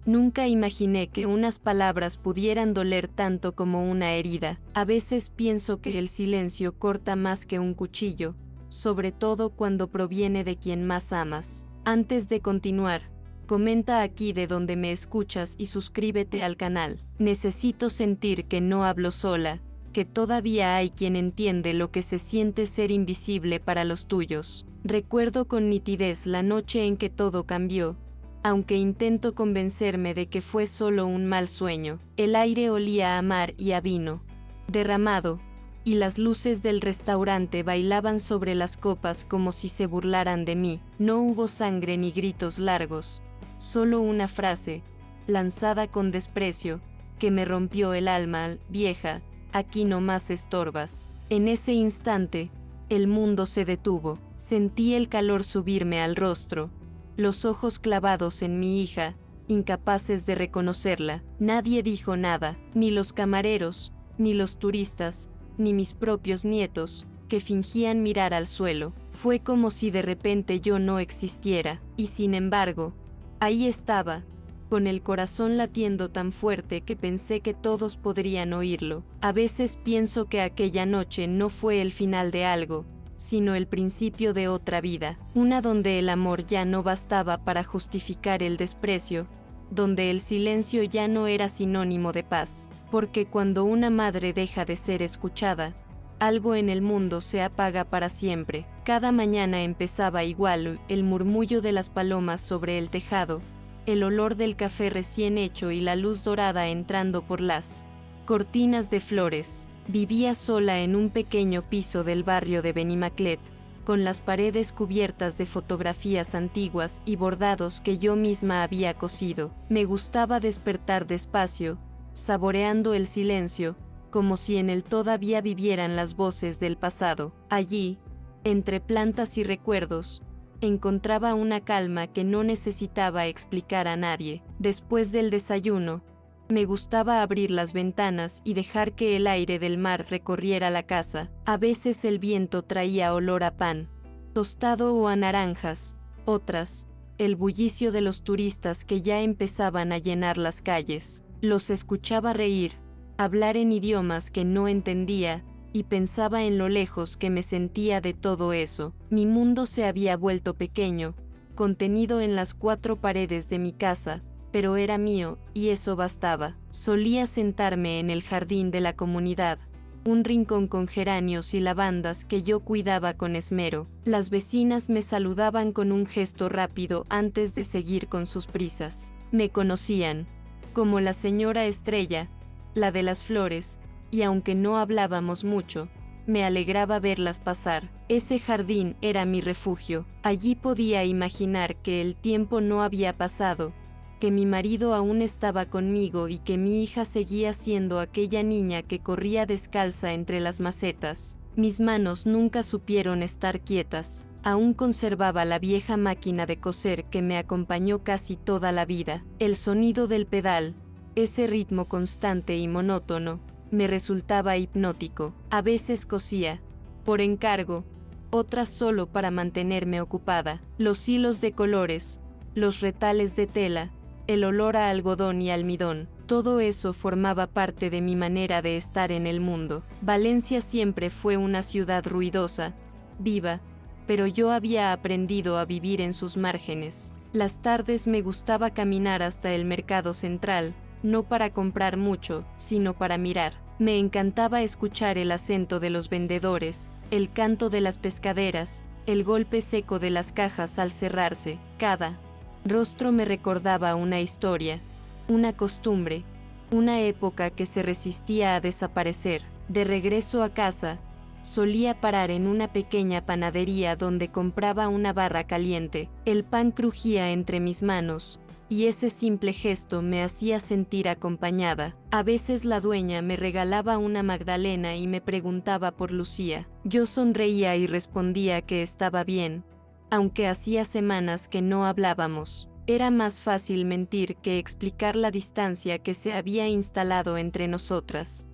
Nunca imaginé que unas palabras pudieran doler tanto como una herida. A veces pienso que el silencio corta más que un cuchillo, sobre todo cuando proviene de quien más amas. Antes de continuar, comenta aquí de donde me escuchas y suscríbete al canal. Necesito sentir que no hablo sola, que todavía hay quien entiende lo que se siente ser invisible para los tuyos. Recuerdo con nitidez la noche en que todo cambió, aunque intento convencerme de que fue solo un mal sueño. El aire olía a mar y a vino derramado, y las luces del restaurante bailaban sobre las copas como si se burlaran de mí. No hubo sangre ni gritos largos, solo una frase, lanzada con desprecio, que me rompió el alma. Vieja, aquí no más estorbas. En ese instante, el mundo se detuvo. Sentí el calor subirme al rostro, los ojos clavados en mi hija, incapaces de reconocerla. Nadie dijo nada, ni los camareros, ni los turistas, ni mis propios nietos, que fingían mirar al suelo. Fue como si de repente yo no existiera, y sin embargo, ahí estaba, con el corazón latiendo tan fuerte que pensé que todos podrían oírlo. A veces pienso que aquella noche no fue el final de algo, sino el principio de otra vida, una donde el amor ya no bastaba para justificar el desprecio, donde el silencio ya no era sinónimo de paz, porque cuando una madre deja de ser escuchada, algo en el mundo se apaga para siempre. Cada mañana empezaba igual, el murmullo de las palomas sobre el tejado, el olor del café recién hecho y la luz dorada entrando por las cortinas de flores. Vivía sola en un pequeño piso del barrio de Benimaclet, con las paredes cubiertas de fotografías antiguas y bordados que yo misma había cosido. Me gustaba despertar despacio, saboreando el silencio, como si en él todavía vivieran las voces del pasado. Allí, entre plantas y recuerdos, encontraba una calma que no necesitaba explicar a nadie. Después del desayuno, me gustaba abrir las ventanas y dejar que el aire del mar recorriera la casa. A veces el viento traía olor a pan tostado o a naranjas, otras, el bullicio de los turistas que ya empezaban a llenar las calles. Los escuchaba reír, hablar en idiomas que no entendía, y pensaba en lo lejos que me sentía de todo eso. Mi mundo se había vuelto pequeño, contenido en las cuatro paredes de mi casa, pero era mío, y eso bastaba. Solía sentarme en el jardín de la comunidad, un rincón con geranios y lavandas que yo cuidaba con esmero. Las vecinas me saludaban con un gesto rápido antes de seguir con sus prisas. Me conocían como la señora Estrella, la de las flores, y aunque no hablábamos mucho, me alegraba verlas pasar. Ese jardín era mi refugio. Allí podía imaginar que el tiempo no había pasado, que mi marido aún estaba conmigo y que mi hija seguía siendo aquella niña que corría descalza entre las macetas. Mis manos nunca supieron estar quietas. Aún conservaba la vieja máquina de coser que me acompañó casi toda la vida. El sonido del pedal, ese ritmo constante y monótono, me resultaba hipnótico. A veces cosía, por encargo, otras solo para mantenerme ocupada. Los hilos de colores, los retales de tela, el olor a algodón y almidón, todo eso formaba parte de mi manera de estar en el mundo. Valencia siempre fue una ciudad ruidosa, viva, pero yo había aprendido a vivir en sus márgenes. Las tardes me gustaba caminar hasta el mercado central, no para comprar mucho, sino para mirar. Me encantaba escuchar el acento de los vendedores, el canto de las pescaderas, el golpe seco de las cajas al cerrarse. Cada rostro me recordaba una historia, una costumbre, una época que se resistía a desaparecer. De regreso a casa, solía parar en una pequeña panadería donde compraba una barra caliente. El pan crujía entre mis manos, y ese simple gesto me hacía sentir acompañada. A veces la dueña me regalaba una magdalena y me preguntaba por Lucía. Yo sonreía y respondía que estaba bien, aunque hacía semanas que no hablábamos. Era más fácil mentir que explicar la distancia que se había instalado entre nosotras.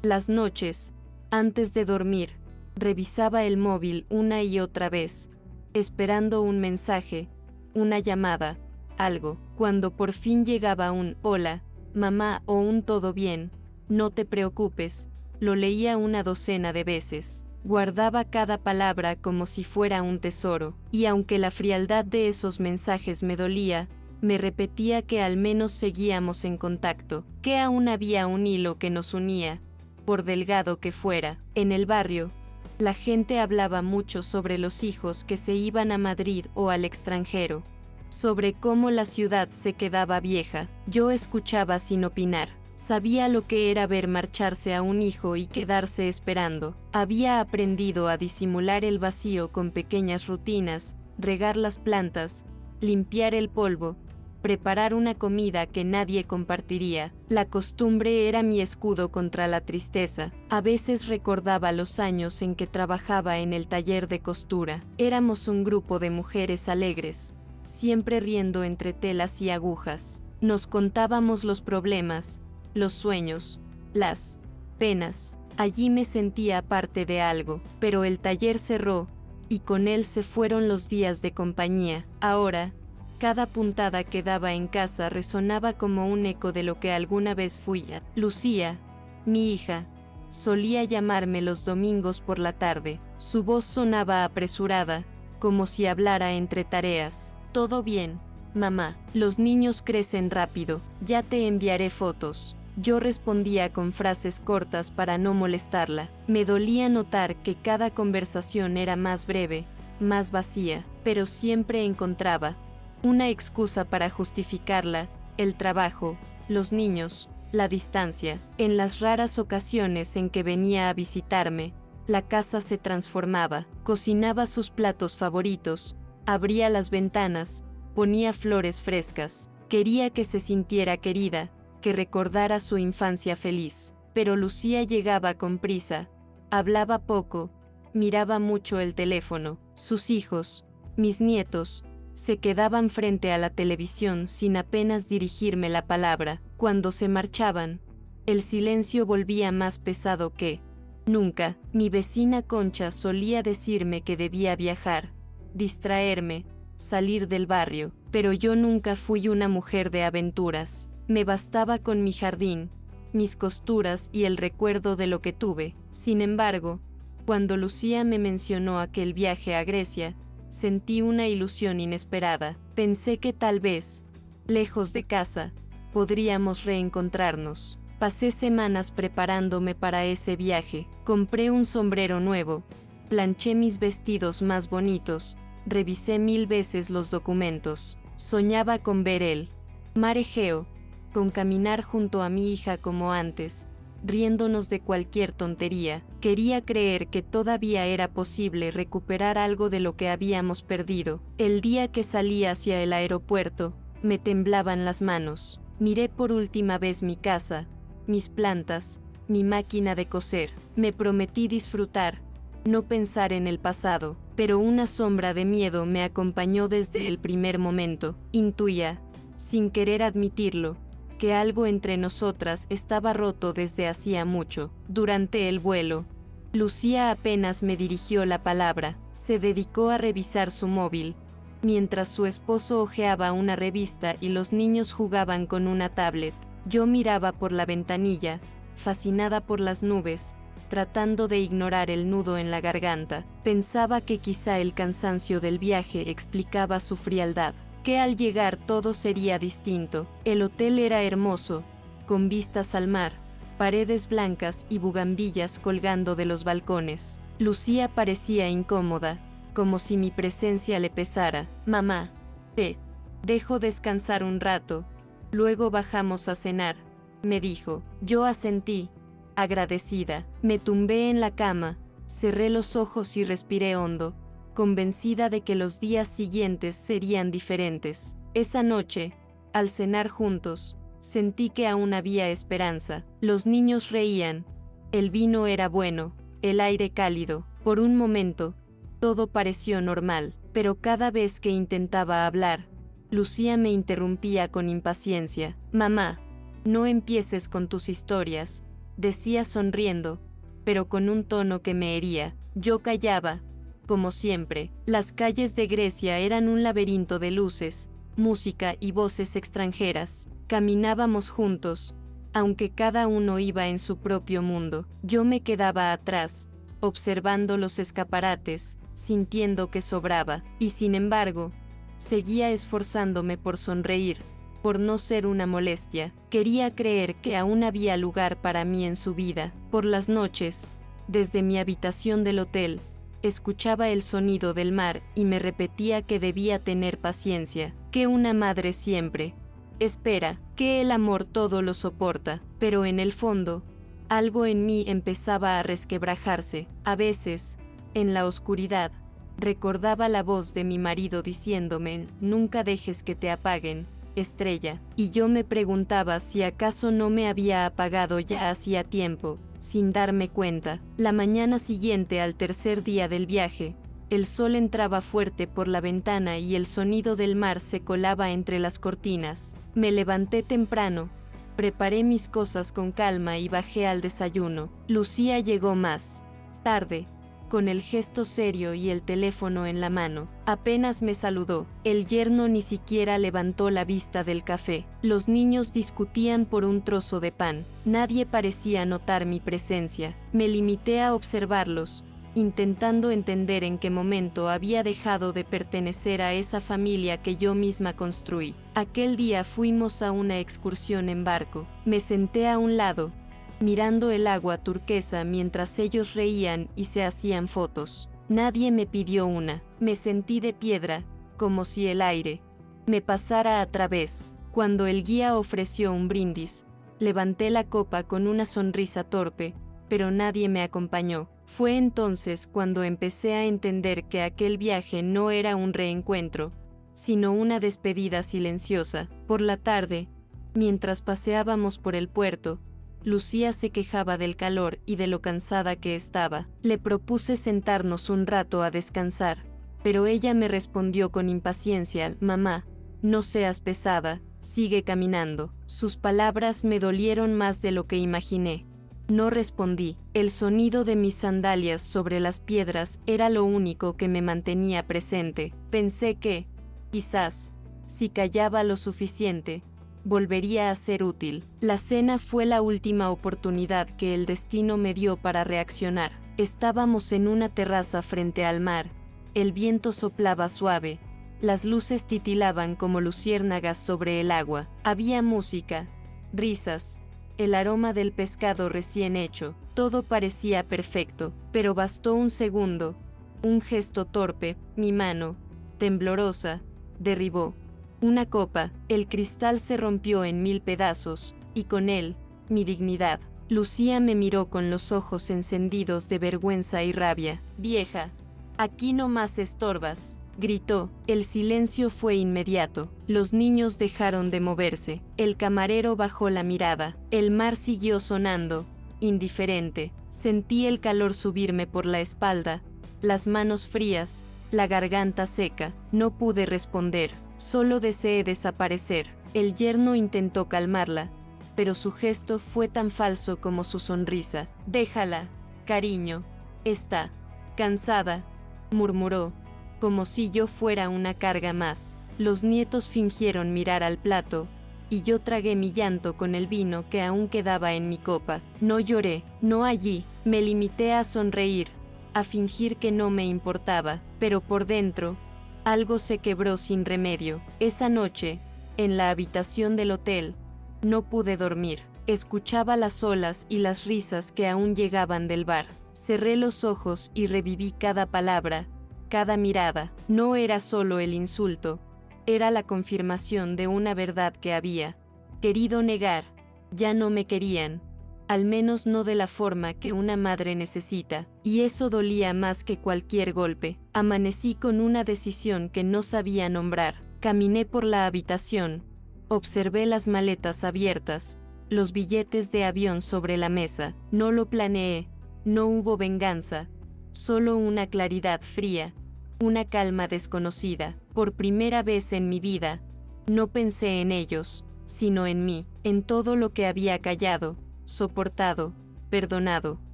Las noches, antes de dormir, revisaba el móvil una y otra vez, esperando un mensaje, una llamada, algo. Cuando por fin llegaba un «hola, mamá» o un «todo bien, no te preocupes», lo leía una docena de veces. Guardaba cada palabra como si fuera un tesoro, y aunque la frialdad de esos mensajes me dolía, me repetía que al menos seguíamos en contacto, que aún había un hilo que nos unía, por delgado que fuera. En el barrio, la gente hablaba mucho sobre los hijos que se iban a Madrid o al extranjero, sobre cómo la ciudad se quedaba vieja. Yo escuchaba sin opinar. Sabía lo que era ver marcharse a un hijo y quedarse esperando. Había aprendido a disimular el vacío con pequeñas rutinas, regar las plantas, limpiar el polvo, preparar una comida que nadie compartiría. La costumbre era mi escudo contra la tristeza. A veces recordaba los años en que trabajaba en el taller de costura. Éramos un grupo de mujeres alegres, siempre riendo entre telas y agujas. Nos contábamos los problemas, los sueños, las penas. Allí me sentía parte de algo, pero el taller cerró, y con él se fueron los días de compañía. Ahora, cada puntada que daba en casa resonaba como un eco de lo que alguna vez fui. Lucía, mi hija, solía llamarme los domingos por la tarde. Su voz sonaba apresurada, como si hablara entre tareas. «Todo bien, mamá, los niños crecen rápido, ya te enviaré fotos». Yo respondía con frases cortas para no molestarla. Me dolía notar que cada conversación era más breve, más vacía, pero siempre encontraba una excusa para justificarla: el trabajo, los niños, la distancia. En las raras ocasiones en que venía a visitarme, la casa se transformaba. Cocinaba sus platos favoritos, abría las ventanas, ponía flores frescas. Quería que se sintiera querida, que recordara su infancia feliz. Pero Lucía llegaba con prisa, hablaba poco, miraba mucho el teléfono. Sus hijos, mis nietos, se quedaban frente a la televisión sin apenas dirigirme la palabra. Cuando se marchaban, el silencio volvía más pesado que nunca. Mi vecina Concha solía decirme que debía viajar, distraerme, salir del barrio, pero yo nunca fui una mujer de aventuras. Me bastaba con mi jardín, mis costuras y el recuerdo de lo que tuve. Sin embargo, cuando Lucía me mencionó aquel viaje a Grecia, sentí una ilusión inesperada. Pensé que tal vez, lejos de casa, podríamos reencontrarnos. Pasé semanas preparándome para ese viaje. Compré un sombrero nuevo, planché mis vestidos más bonitos, revisé 1000 veces los documentos. Soñaba con ver el mar Egeo, con caminar junto a mi hija como antes, riéndonos de cualquier tontería. Quería creer que todavía era posible recuperar algo de lo que habíamos perdido. El día que salí hacia el aeropuerto, me temblaban las manos. Miré por última vez mi casa, mis plantas, mi máquina de coser. Me prometí disfrutar, no pensar en el pasado, pero una sombra de miedo me acompañó desde el primer momento. Intuía, sin querer admitirlo, que algo entre nosotras estaba roto desde hacía mucho. Durante el vuelo, Lucía apenas me dirigió la palabra. Se dedicó a revisar su móvil, mientras su esposo hojeaba una revista y los niños jugaban con una tablet. Yo miraba por la ventanilla, fascinada por las nubes, tratando de ignorar el nudo en la garganta. Pensaba que quizá el cansancio del viaje explicaba su frialdad, que al llegar todo sería distinto. El hotel era hermoso, con vistas al mar, paredes blancas y bugambillas colgando de los balcones. Lucía parecía incómoda, como si mi presencia le pesara. «Mamá, te dejo descansar un rato, luego bajamos a cenar», me dijo. Yo asentí, agradecida. Me tumbé en la cama, cerré los ojos y respiré hondo, convencida de que los días siguientes serían diferentes. Esa noche, al cenar juntos, sentí que aún había esperanza. Los niños reían, el vino era bueno, el aire cálido. Por un momento, todo pareció normal, pero cada vez que intentaba hablar, Lucía me interrumpía con impaciencia. «Mamá, no empieces con tus historias», decía sonriendo, pero con un tono que me hería. Yo callaba, como siempre. Las calles de Grecia eran un laberinto de luces, música y voces extranjeras. Caminábamos juntos, aunque cada uno iba en su propio mundo. Yo me quedaba atrás, observando los escaparates, sintiendo que sobraba, y sin embargo, seguía esforzándome por sonreír, por no ser una molestia. Quería creer que aún había lugar para mí en su vida. Por las noches, desde mi habitación del hotel, escuchaba el sonido del mar y me repetía que debía tener paciencia, que una madre siempre espera, que el amor todo lo soporta, pero en el fondo, algo en mí empezaba a resquebrajarse. A veces, en la oscuridad, recordaba la voz de mi marido diciéndome: nunca dejes que te apaguen, estrella, y yo me preguntaba si acaso no me había apagado ya hacía tiempo, sin darme cuenta. La mañana siguiente al tercer día del viaje, el sol entraba fuerte por la ventana y el sonido del mar se colaba entre las cortinas. Me levanté temprano, preparé mis cosas con calma y bajé al desayuno. Lucía llegó más tarde, con el gesto serio y el teléfono en la mano. Apenas me saludó. El yerno ni siquiera levantó la vista del café. Los niños discutían por un trozo de pan. Nadie parecía notar mi presencia. Me limité a observarlos, intentando entender en qué momento había dejado de pertenecer a esa familia que yo misma construí. Aquel día fuimos a una excursión en barco. Me senté a un lado, mirando el agua turquesa mientras ellos reían y se hacían fotos. Nadie me pidió una. Me sentí de piedra, como si el aire me pasara a través. Cuando el guía ofreció un brindis, levanté la copa con una sonrisa torpe, pero nadie me acompañó. Fue entonces cuando empecé a entender que aquel viaje no era un reencuentro, sino una despedida silenciosa. Por la tarde, mientras paseábamos por el puerto, Lucía se quejaba del calor y de lo cansada que estaba. Le propuse sentarnos un rato a descansar, pero ella me respondió con impaciencia: mamá, no seas pesada, sigue caminando. Sus palabras me dolieron más de lo que imaginé. No respondí. El sonido de mis sandalias sobre las piedras era lo único que me mantenía presente. Pensé que, quizás, si callaba lo suficiente, volvería a ser útil. La cena fue la última oportunidad que el destino me dio para reaccionar. Estábamos en una terraza frente al mar. El viento soplaba suave. Las luces titilaban como luciérnagas sobre el agua. Había música, risas, el aroma del pescado recién hecho. Todo parecía perfecto, pero bastó un segundo. Un gesto torpe, mi mano, temblorosa, derribó una copa. El cristal se rompió en 1000 pedazos, y con él, mi dignidad. Lucía me miró con los ojos encendidos de vergüenza y rabia. Vieja, aquí no más estorbas, gritó. El silencio fue inmediato. Los niños dejaron de moverse. El camarero bajó la mirada. El mar siguió sonando, indiferente. Sentí el calor subirme por la espalda, las manos frías, la garganta seca. No pude responder, solo deseé desaparecer. El yerno intentó calmarla, pero su gesto fue tan falso como su sonrisa. Déjala, cariño, está cansada, murmuró, como si yo fuera una carga más. Los nietos fingieron mirar al plato, y yo tragué mi llanto con el vino que aún quedaba en mi copa. No lloré, no allí. Me limité a sonreír, a fingir que no me importaba, pero por dentro, algo se quebró sin remedio. Esa noche, en la habitación del hotel, no pude dormir. Escuchaba las olas y las risas que aún llegaban del bar. Cerré los ojos y reviví cada palabra, cada mirada. No era solo el insulto, era la confirmación de una verdad que había querido negar. Ya no me querían, al menos no de la forma que una madre necesita, y eso dolía más que cualquier golpe. Amanecí con una decisión que no sabía nombrar. Caminé por la habitación, observé las maletas abiertas, los billetes de avión sobre la mesa. No lo planeé, no hubo venganza, solo una claridad fría, una calma desconocida. Por primera vez en mi vida, no pensé en ellos, sino en mí, en todo lo que había callado, soportado, perdonado,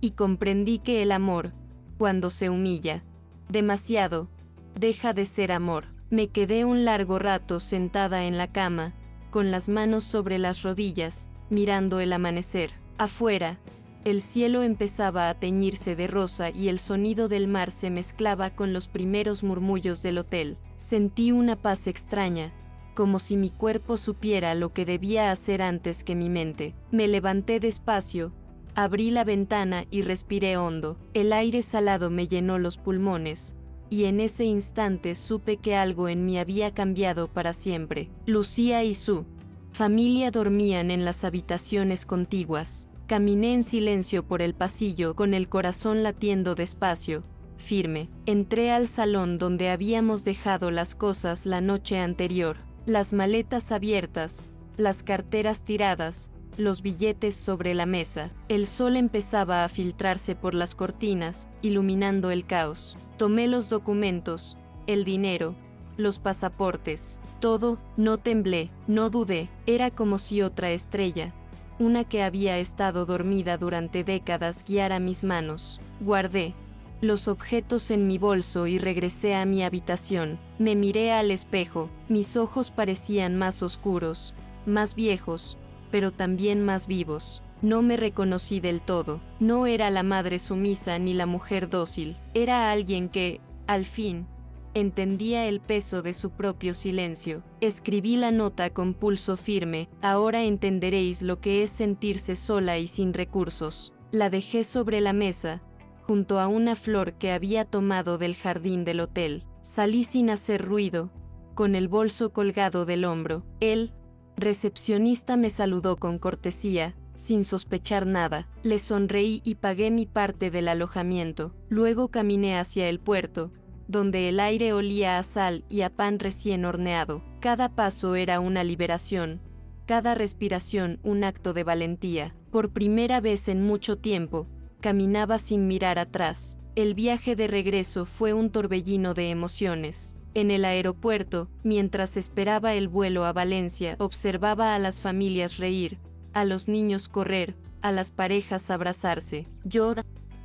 y comprendí que el amor, cuando se humilla demasiado, deja de ser amor. Me quedé un largo rato sentada en la cama, con las manos sobre las rodillas, mirando el amanecer. Afuera, el cielo empezaba a teñirse de rosa y el sonido del mar se mezclaba con los primeros murmullos del hotel. Sentí una paz extraña, como si mi cuerpo supiera lo que debía hacer antes que mi mente. Me levanté despacio, abrí la ventana y respiré hondo. El aire salado me llenó los pulmones, y en ese instante supe que algo en mí había cambiado para siempre. Lucía y su familia dormían en las habitaciones contiguas. Caminé en silencio por el pasillo con el corazón latiendo despacio, firme. Entré al salón donde habíamos dejado las cosas la noche anterior. Las maletas abiertas, las carteras tiradas, los billetes sobre la mesa. El sol empezaba a filtrarse por las cortinas, iluminando el caos. Tomé los documentos, el dinero, los pasaportes, todo. No temblé, no dudé. Era como si otra estrella, una que había estado dormida durante décadas, guiara mis manos. Guardé los objetos en mi bolso y regresé a mi habitación. Me miré al espejo. Mis ojos parecían más oscuros, más viejos, pero también más vivos. No me reconocí del todo. No era la madre sumisa ni la mujer dócil. Era alguien que, al fin, entendía el peso de su propio silencio. Escribí la nota con pulso firme. Ahora entenderéis lo que es sentirse sola y sin recursos. La dejé sobre la mesa, junto a una flor que había tomado del jardín del hotel. Salí sin hacer ruido, con el bolso colgado del hombro. El recepcionista me saludó con cortesía, sin sospechar nada. Le sonreí y pagué mi parte del alojamiento. Luego caminé hacia el puerto, donde el aire olía a sal y a pan recién horneado. Cada paso era una liberación, cada respiración un acto de valentía. Por primera vez en mucho tiempo, caminaba sin mirar atrás. El viaje de regreso fue un torbellino de emociones. En el aeropuerto, mientras esperaba el vuelo a Valencia, observaba a las familias reír, a los niños correr, a las parejas abrazarse. Yo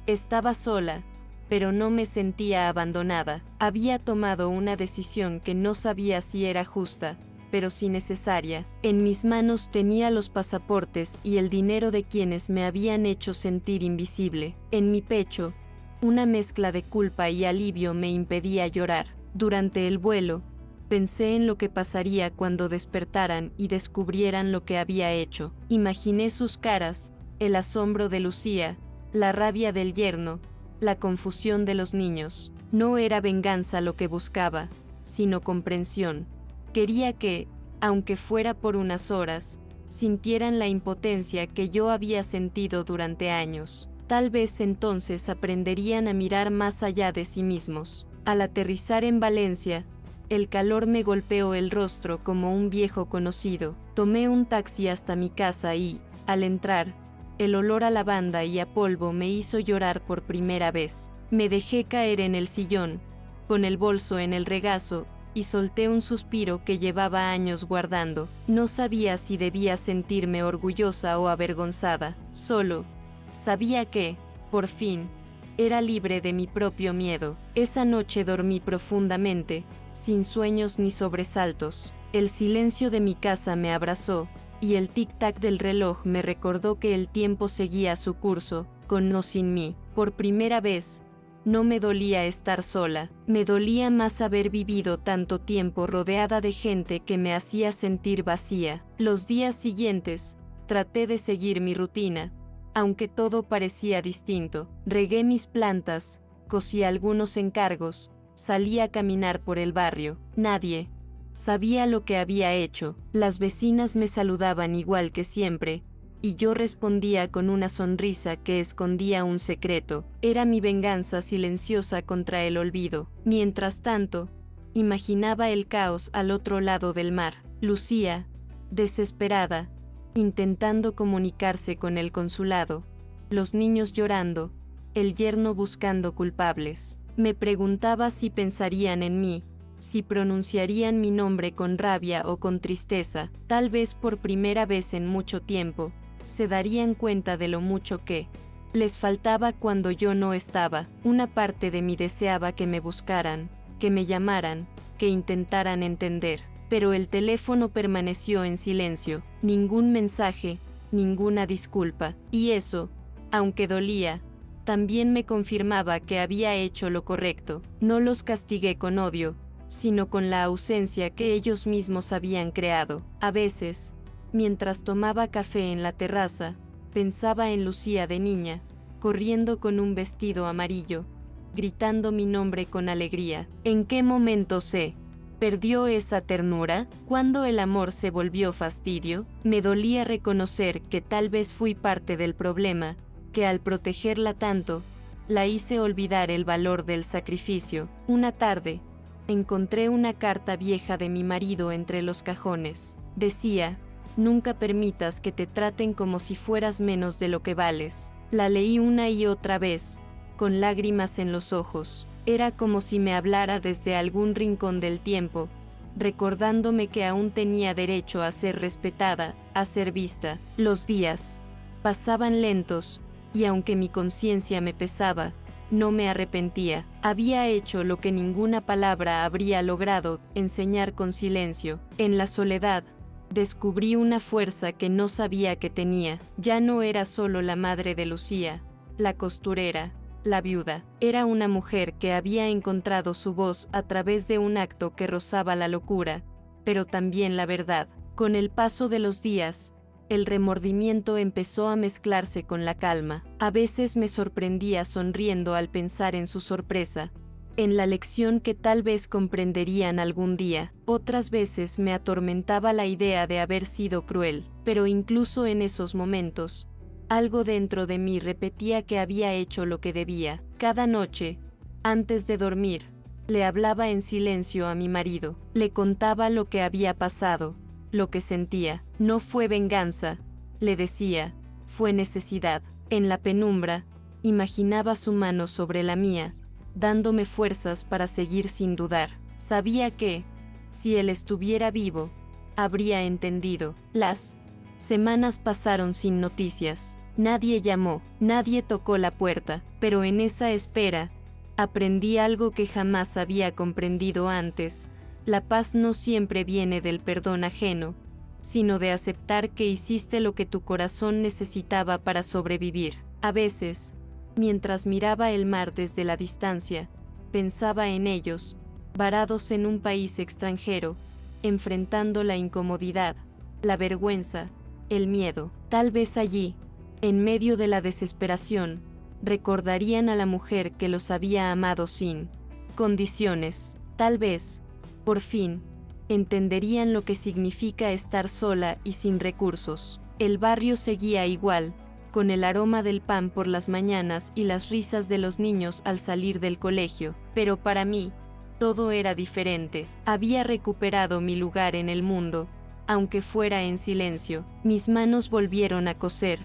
estaba sola, pero no me sentía abandonada. Había tomado una decisión que no sabía si era justa, pero sí necesaria. En mis manos tenía los pasaportes y el dinero de quienes me habían hecho sentir invisible. En mi pecho, una mezcla de culpa y alivio me impedía llorar. Durante el vuelo, pensé en lo que pasaría cuando despertaran y descubrieran lo que había hecho. Imaginé sus caras, el asombro de Lucía, la rabia del yerno, la confusión de los niños. No era venganza lo que buscaba, sino comprensión. Quería que, aunque fuera por unas horas, sintieran la impotencia que yo había sentido durante años. Tal vez entonces aprenderían a mirar más allá de sí mismos. Al aterrizar en Valencia, el calor me golpeó el rostro como un viejo conocido. Tomé un taxi hasta mi casa y, al entrar, el olor a lavanda y a polvo me hizo llorar por primera vez. Me dejé caer en el sillón, con el bolso en el regazo, y solté un suspiro que llevaba años guardando. No sabía si debía sentirme orgullosa o avergonzada. Solo sabía que, por fin, era libre de mi propio miedo. Esa noche dormí profundamente, sin sueños ni sobresaltos. El silencio de mi casa me abrazó, y el tic-tac del reloj me recordó que el tiempo seguía su curso, con o sin mí. Por primera vez, no me dolía estar sola, me dolía más haber vivido tanto tiempo rodeada de gente que me hacía sentir vacía. Los días siguientes, traté de seguir mi rutina, aunque todo parecía distinto. Regué mis plantas, cosí algunos encargos, salí a caminar por el barrio. Nadie sabía lo que había hecho. Las vecinas me saludaban igual que siempre, y yo respondía con una sonrisa que escondía un secreto. Era mi venganza silenciosa contra el olvido. Mientras tanto, imaginaba el caos al otro lado del mar. Lucía, desesperada, intentando comunicarse con el consulado, los niños llorando, el yerno buscando culpables. Me preguntaba si pensarían en mí, si pronunciarían mi nombre con rabia o con tristeza. Tal vez por primera vez en mucho tiempo, se darían cuenta de lo mucho que les faltaba cuando yo no estaba. Una parte de mí deseaba que me buscaran, que me llamaran, que intentaran entender. Pero el teléfono permaneció en silencio, ningún mensaje, ninguna disculpa, y eso, aunque dolía, también me confirmaba que había hecho lo correcto. No los castigué con odio, sino con la ausencia que ellos mismos habían creado. A veces, mientras tomaba café en la terraza, pensaba en Lucía de niña, corriendo con un vestido amarillo, gritando mi nombre con alegría. ¿En qué momento se perdió esa ternura? ¿Cuándo el amor se volvió fastidio? Me dolía reconocer que tal vez fui parte del problema, que al protegerla tanto, la hice olvidar el valor del sacrificio. Una tarde, encontré una carta vieja de mi marido entre los cajones. Decía: nunca permitas que te traten como si fueras menos de lo que vales. La leí una y otra vez, con lágrimas en los ojos. Era como si me hablara desde algún rincón del tiempo, recordándome que aún tenía derecho a ser respetada, a ser vista. Los días pasaban lentos, y aunque mi conciencia me pesaba, no me arrepentía. Había hecho lo que ninguna palabra habría logrado, enseñar con silencio. En la soledad, descubrí una fuerza que no sabía que tenía. Ya no era solo la madre de Lucía, la costurera, la viuda. Era una mujer que había encontrado su voz a través de un acto que rozaba la locura, pero también la verdad. Con el paso de los días, el remordimiento empezó a mezclarse con la calma. A veces me sorprendía sonriendo al pensar en su sorpresa, en la lección que tal vez comprenderían algún día. Otras veces me atormentaba la idea de haber sido cruel, pero incluso en esos momentos, algo dentro de mí repetía que había hecho lo que debía. Cada noche, antes de dormir, le hablaba en silencio a mi marido. Le contaba lo que había pasado, lo que sentía. No fue venganza, le decía, fue necesidad. En la penumbra, imaginaba su mano sobre la mía, dándome fuerzas para seguir sin dudar. Sabía que, si él estuviera vivo, habría entendido. Las semanas pasaron sin noticias. Nadie llamó, nadie tocó la puerta, pero en esa espera, aprendí algo que jamás había comprendido antes. La paz no siempre viene del perdón ajeno, sino de aceptar que hiciste lo que tu corazón necesitaba para sobrevivir. A veces, mientras miraba el mar desde la distancia, pensaba en ellos, varados en un país extranjero, enfrentando la incomodidad, la vergüenza, el miedo. Tal vez allí, en medio de la desesperación, recordarían a la mujer que los había amado sin condiciones. Tal vez, por fin, entenderían lo que significa estar sola y sin recursos. El barrio seguía igual, con el aroma del pan por las mañanas y las risas de los niños al salir del colegio, pero para mí, todo era diferente. Había recuperado mi lugar en el mundo, aunque fuera en silencio. Mis manos volvieron a coser,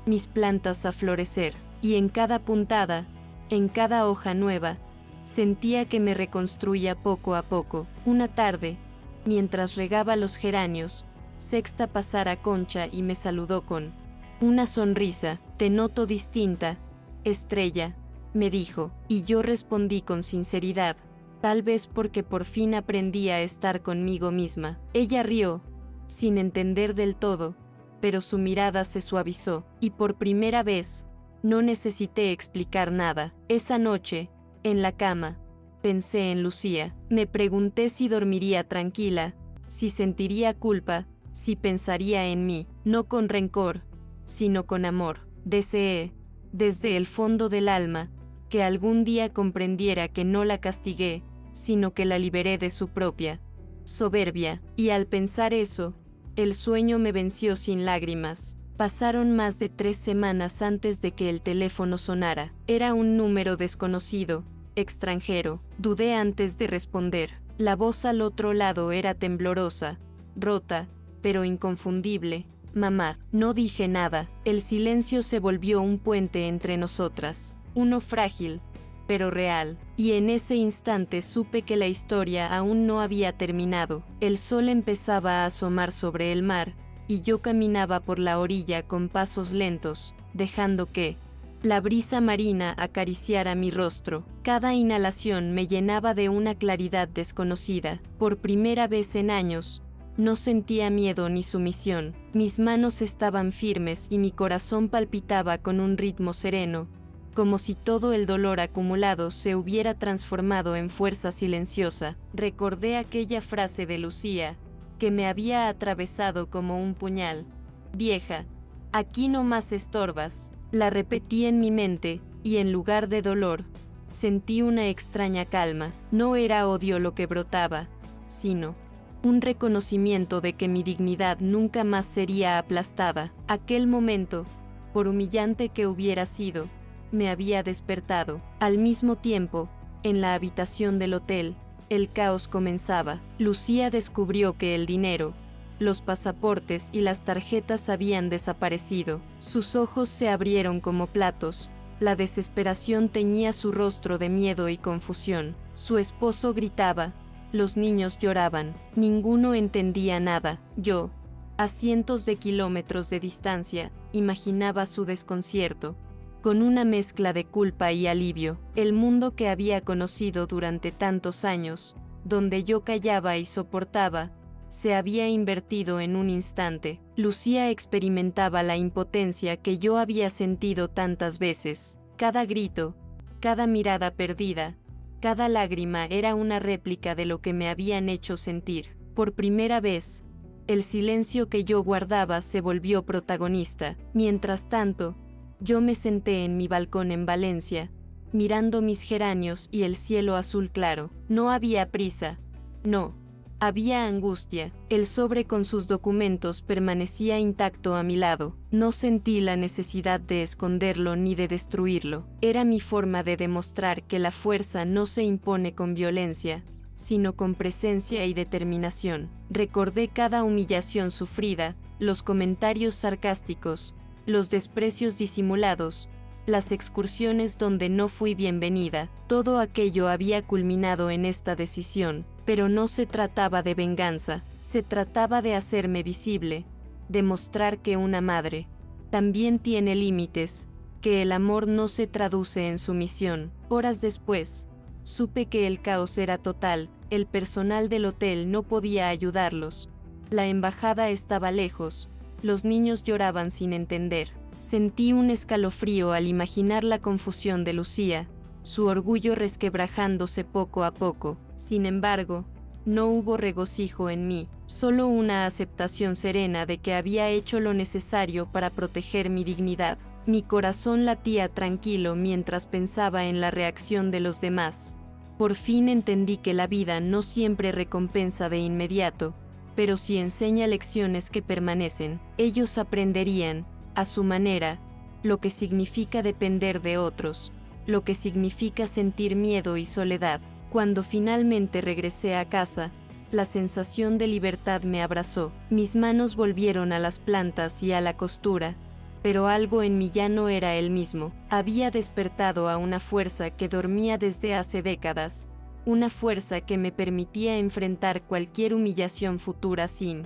mis plantas a florecer, y en cada puntada, en cada hoja nueva, sentía que me reconstruía poco a poco. Una tarde, mientras regaba los geranios, Sexta pasara Concha y me saludó con una sonrisa. Te noto distinta, Estrella, me dijo, y yo respondí con sinceridad, tal vez porque por fin aprendí a estar conmigo misma. Ella rió, sin entender del todo, pero su mirada se suavizó, y por primera vez, no necesité explicar nada. Esa noche, en la cama, pensé en Lucía. Me pregunté si dormiría tranquila, si sentiría culpa, si pensaría en mí, no con rencor, sino con amor. Deseé, desde el fondo del alma, que algún día comprendiera que no la castigué, sino que la liberé de su propia soberbia, y al pensar eso, el sueño me venció sin lágrimas. Pasaron más de 3 semanas antes de que el teléfono sonara. Era un número desconocido, extranjero. Dudé antes de responder. La voz al otro lado era temblorosa, rota, pero inconfundible. Mamá. No dije nada. El silencio se volvió un puente entre nosotras. Uno frágil, pero real. Y en ese instante supe que la historia aún no había terminado. El sol empezaba a asomar sobre el mar, y yo caminaba por la orilla con pasos lentos, dejando que la brisa marina acariciara mi rostro. Cada inhalación me llenaba de una claridad desconocida. Por primera vez en años, no sentía miedo ni sumisión. Mis manos estaban firmes y mi corazón palpitaba con un ritmo sereno, como si todo el dolor acumulado se hubiera transformado en fuerza silenciosa. Recordé aquella frase de Lucía, que me había atravesado como un puñal. Vieja, aquí no más estorbas. La repetí en mi mente, y en lugar de dolor, sentí una extraña calma. No era odio lo que brotaba, sino un reconocimiento de que mi dignidad nunca más sería aplastada. Aquel momento, por humillante que hubiera sido, me había despertado. Al mismo tiempo, en la habitación del hotel, el caos comenzaba. Lucía descubrió que el dinero, los pasaportes y las tarjetas habían desaparecido. Sus ojos se abrieron como platos. La desesperación teñía su rostro de miedo y confusión. Su esposo gritaba. Los niños lloraban. Ninguno entendía nada. Yo, a cientos de kilómetros de distancia, imaginaba su desconcierto. Con una mezcla de culpa y alivio, el mundo que había conocido durante tantos años, donde yo callaba y soportaba, se había invertido en un instante. Lucía experimentaba la impotencia que yo había sentido tantas veces. Cada grito, cada mirada perdida, cada lágrima era una réplica de lo que me habían hecho sentir. Por primera vez, el silencio que yo guardaba se volvió protagonista. Mientras tanto, yo me senté en mi balcón en Valencia, mirando mis geranios y el cielo azul claro. No había prisa. No. Había angustia. El sobre con sus documentos permanecía intacto a mi lado. No sentí la necesidad de esconderlo ni de destruirlo. Era mi forma de demostrar que la fuerza no se impone con violencia, sino con presencia y determinación. Recordé cada humillación sufrida, los comentarios sarcásticos, los desprecios disimulados, las excursiones donde no fui bienvenida. Todo aquello había culminado en esta decisión. Pero no se trataba de venganza, se trataba de hacerme visible, demostrar que una madre también tiene límites, que el amor no se traduce en sumisión. Horas después, supe que el caos era total, el personal del hotel no podía ayudarlos, la embajada estaba lejos, los niños lloraban sin entender. Sentí un escalofrío al imaginar la confusión de Lucía, su orgullo resquebrajándose poco a poco. Sin embargo, no hubo regocijo en mí, solo una aceptación serena de que había hecho lo necesario para proteger mi dignidad. Mi corazón latía tranquilo mientras pensaba en la reacción de los demás. Por fin entendí que la vida no siempre recompensa de inmediato, pero sí enseña lecciones que permanecen. Ellos aprenderían, a su manera, lo que significa depender de otros, lo que significa sentir miedo y soledad. Cuando finalmente regresé a casa, la sensación de libertad me abrazó. Mis manos volvieron a las plantas y a la costura, pero algo en mí ya no era el mismo. Había despertado a una fuerza que dormía desde hace décadas, una fuerza que me permitía enfrentar cualquier humillación futura sin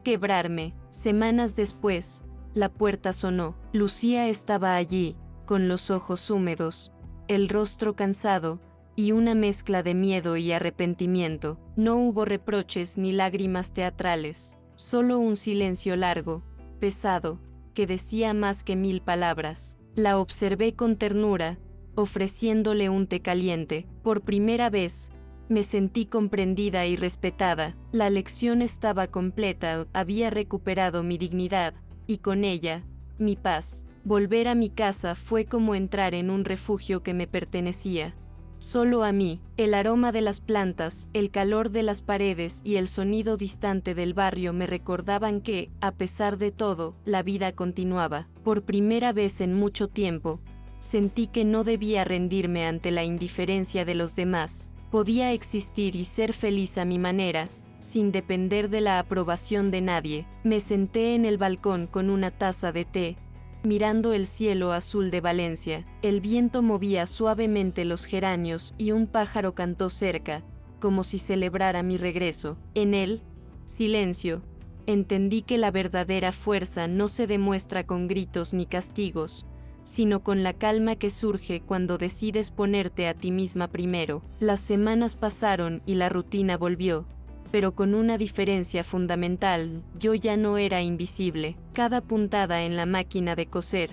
quebrarme. Semanas después, la puerta sonó. Lucía estaba allí, con los ojos húmedos, el rostro cansado, y una mezcla de miedo y arrepentimiento. No hubo reproches ni lágrimas teatrales, solo un silencio largo, pesado, que decía más que 1000 palabras. La observé con ternura, ofreciéndole un té caliente. Por primera vez, me sentí comprendida y respetada. La lección estaba completa, había recuperado mi dignidad, y con ella, mi paz. Volver a mi casa fue como entrar en un refugio que me pertenecía. Solo a mí. El aroma de las plantas, el calor de las paredes y el sonido distante del barrio me recordaban que, a pesar de todo, la vida continuaba. Por primera vez en mucho tiempo, sentí que no debía rendirme ante la indiferencia de los demás. Podía existir y ser feliz a mi manera, sin depender de la aprobación de nadie. Me senté en el balcón con una taza de té, mirando el cielo azul de Valencia. El viento movía suavemente los geranios y un pájaro cantó cerca, como si celebrara mi regreso. En el silencio, entendí que la verdadera fuerza no se demuestra con gritos ni castigos, sino con la calma que surge cuando decides ponerte a ti misma primero. Las semanas pasaron y la rutina volvió, pero con una diferencia fundamental: yo ya no era invisible. Cada puntada en la máquina de coser,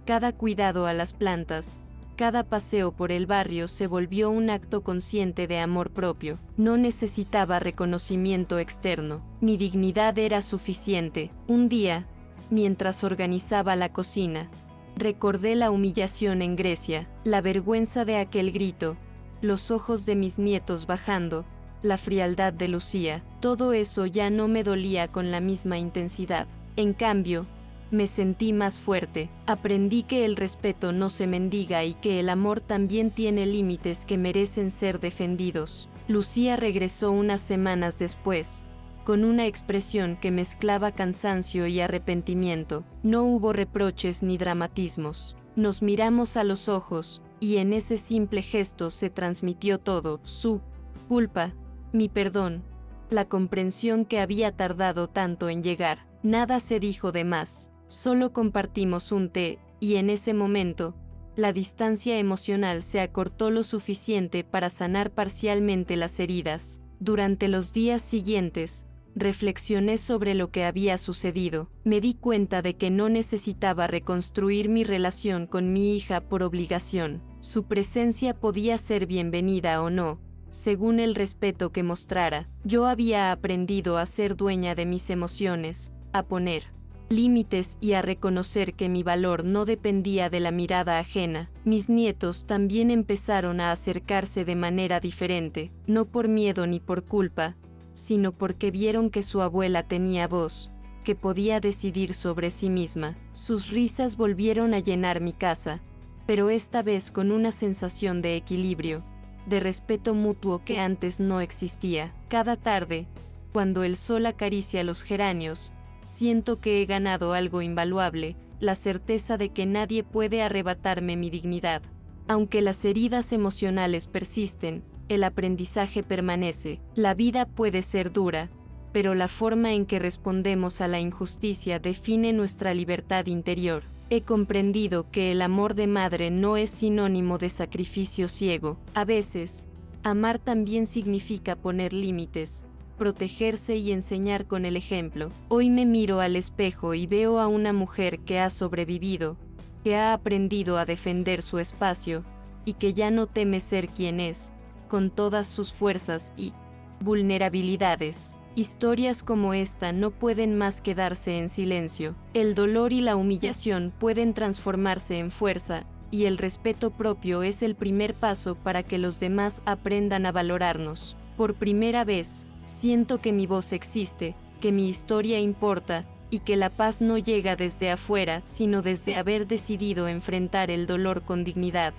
cada cuidado a las plantas, cada paseo por el barrio se volvió un acto consciente de amor propio. No necesitaba reconocimiento externo. Mi dignidad era suficiente. Un día, mientras organizaba la cocina, recordé la humillación en Grecia, la vergüenza de aquel grito, los ojos de mis nietos bajando, la frialdad de Lucía. Todo eso ya no me dolía con la misma intensidad. En cambio, me sentí más fuerte. Aprendí que el respeto no se mendiga y que el amor también tiene límites que merecen ser defendidos. Lucía regresó unas semanas después, con una expresión que mezclaba cansancio y arrepentimiento. No hubo reproches ni dramatismos. Nos miramos a los ojos, y en ese simple gesto se transmitió todo: su culpa, mi perdón, la comprensión que había tardado tanto en llegar. Nada se dijo de más. Solo compartimos un té, y en ese momento, la distancia emocional se acortó lo suficiente para sanar parcialmente las heridas. Durante los días siguientes, reflexioné sobre lo que había sucedido. Me di cuenta de que no necesitaba reconstruir mi relación con mi hija por obligación. Su presencia podía ser bienvenida o no, según el respeto que mostrara. Yo había aprendido a ser dueña de mis emociones, a poner límites y a reconocer que mi valor no dependía de la mirada ajena. Mis nietos también empezaron a acercarse de manera diferente, no por miedo ni por culpa, sino porque vieron que su abuela tenía voz, que podía decidir sobre sí misma. Sus risas volvieron a llenar mi casa, pero esta vez con una sensación de equilibrio, de respeto mutuo que antes no existía. Cada tarde, cuando el sol acaricia los geranios, siento que he ganado algo invaluable: la certeza de que nadie puede arrebatarme mi dignidad. Aunque las heridas emocionales persisten, el aprendizaje permanece. La vida puede ser dura, pero la forma en que respondemos a la injusticia define nuestra libertad interior. He comprendido que el amor de madre no es sinónimo de sacrificio ciego. A veces, amar también significa poner límites, protegerse y enseñar con el ejemplo. Hoy me miro al espejo y veo a una mujer que ha sobrevivido, que ha aprendido a defender su espacio, y que ya no teme ser quien es, con todas sus fuerzas y vulnerabilidades. Historias como esta no pueden más quedarse en silencio. El dolor y la humillación pueden transformarse en fuerza, y el respeto propio es el primer paso para que los demás aprendan a valorarnos. Por primera vez, siento que mi voz existe, que mi historia importa, y que la paz no llega desde afuera, sino desde haber decidido enfrentar el dolor con dignidad.